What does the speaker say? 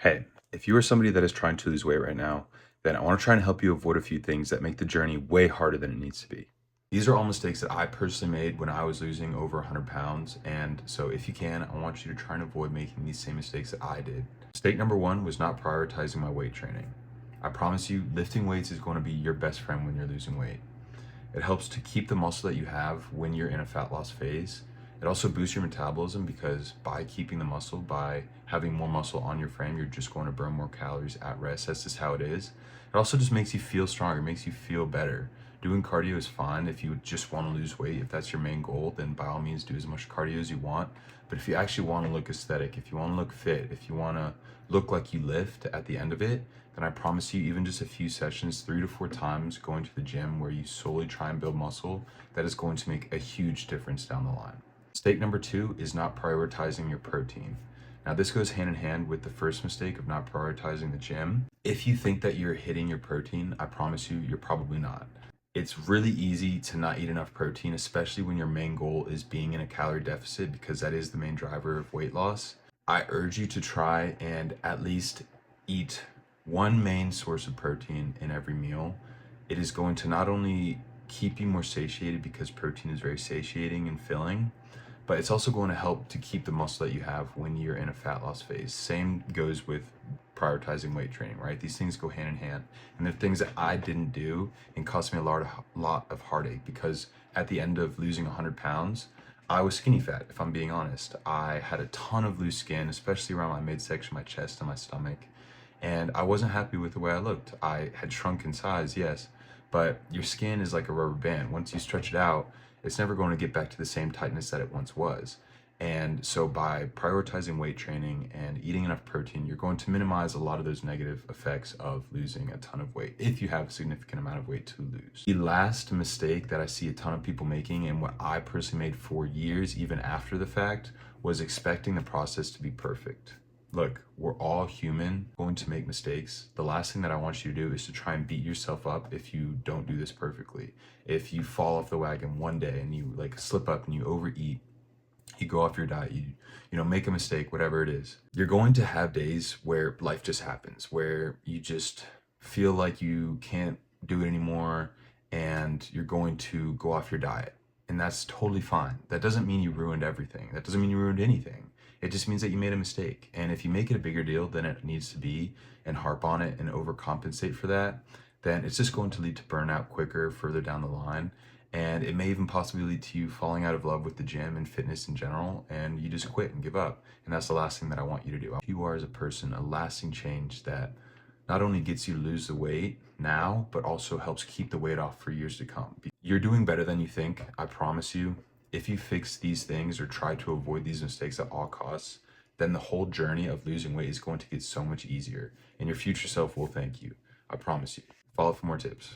Hey, if you are somebody that is trying to lose weight right now, then I want to try and help you avoid a few things that make the journey way harder than it needs to be. These are all mistakes that I personally made when I was losing over 100 pounds. And so, if you can, I want you to try and avoid making these same mistakes that I did. Mistake number one was not prioritizing my weight training. I promise you, lifting weights is going to be your best friend when you're losing weight. It helps to keep the muscle that you have when you're in a fat loss phase. It also boosts your metabolism because by keeping the muscle, by having more muscle on your frame, you're just going to burn more calories at rest. That's just how it is. It also just makes you feel stronger, makes you feel better. Doing cardio is fine if you just want to lose weight. If that's your main goal, then by all means do as much cardio as you want. But if you actually want to look aesthetic, if you want to look fit, if you want to look like you lift at the end of it, then I promise you, even just a few sessions, 3 to 4 times going to the gym where you solely try and build muscle, that is going to make a huge difference down the line. Mistake number two is not prioritizing your protein. Now, this goes hand in hand with the first mistake of not prioritizing the gym. If you think that you're hitting your protein, I promise you, you're probably not. It's really easy to not eat enough protein, especially when your main goal is being in a calorie deficit, because that is the main driver of weight loss. I urge you to try and at least eat one main source of protein in every meal. It is going to not only keep you more satiated because protein is very satiating and filling, but it's also going to help to keep the muscle that you have when you're in a fat loss phase. Same goes with prioritizing weight training, right? These things go hand in hand. And they're things that I didn't do and cost me a lot of heartache because at the end of losing 100 pounds, I was skinny fat, if I'm being honest. I had a ton of loose skin, especially around my midsection, my chest, and my stomach. And I wasn't happy with the way I looked. I had shrunk in size, yes, but your skin is like a rubber band. Once you stretch it out, it's never going to get back to the same tightness that it once was. And so by prioritizing weight training and eating enough protein, you're going to minimize a lot of those negative effects of losing a ton of weight if you have a significant amount of weight to lose. The last mistake that I see a ton of people making, and what I personally made for years, even after the fact, was expecting the process to be perfect. Look, we're all human, going to make mistakes. The last thing that I want you to do is to try and beat yourself up if you don't do this perfectly. If you fall off the wagon one day and you like slip up and you overeat, you go off your diet, you know, make a mistake, whatever it is. You're going to have days where life just happens, where you just feel like you can't do it anymore and you're going to go off your diet. And that's totally fine. That doesn't mean you ruined everything. That doesn't mean you ruined anything. It just means that you made a mistake. And if you make it a bigger deal than it needs to be and harp on it and overcompensate for that, then it's just going to lead to burnout quicker further down the line. And it may even possibly lead to you falling out of love with the gym and fitness in general, and you just quit and give up. And that's the last thing that I want you to do. You are, as a person, a lasting change that not only gets you to lose the weight now, but also helps keep the weight off for years to come. You're doing better than you think, I promise you. If you fix these things or try to avoid these mistakes at all costs, then the whole journey of losing weight is going to get so much easier, and your future self will thank you. I promise you. Follow for more tips.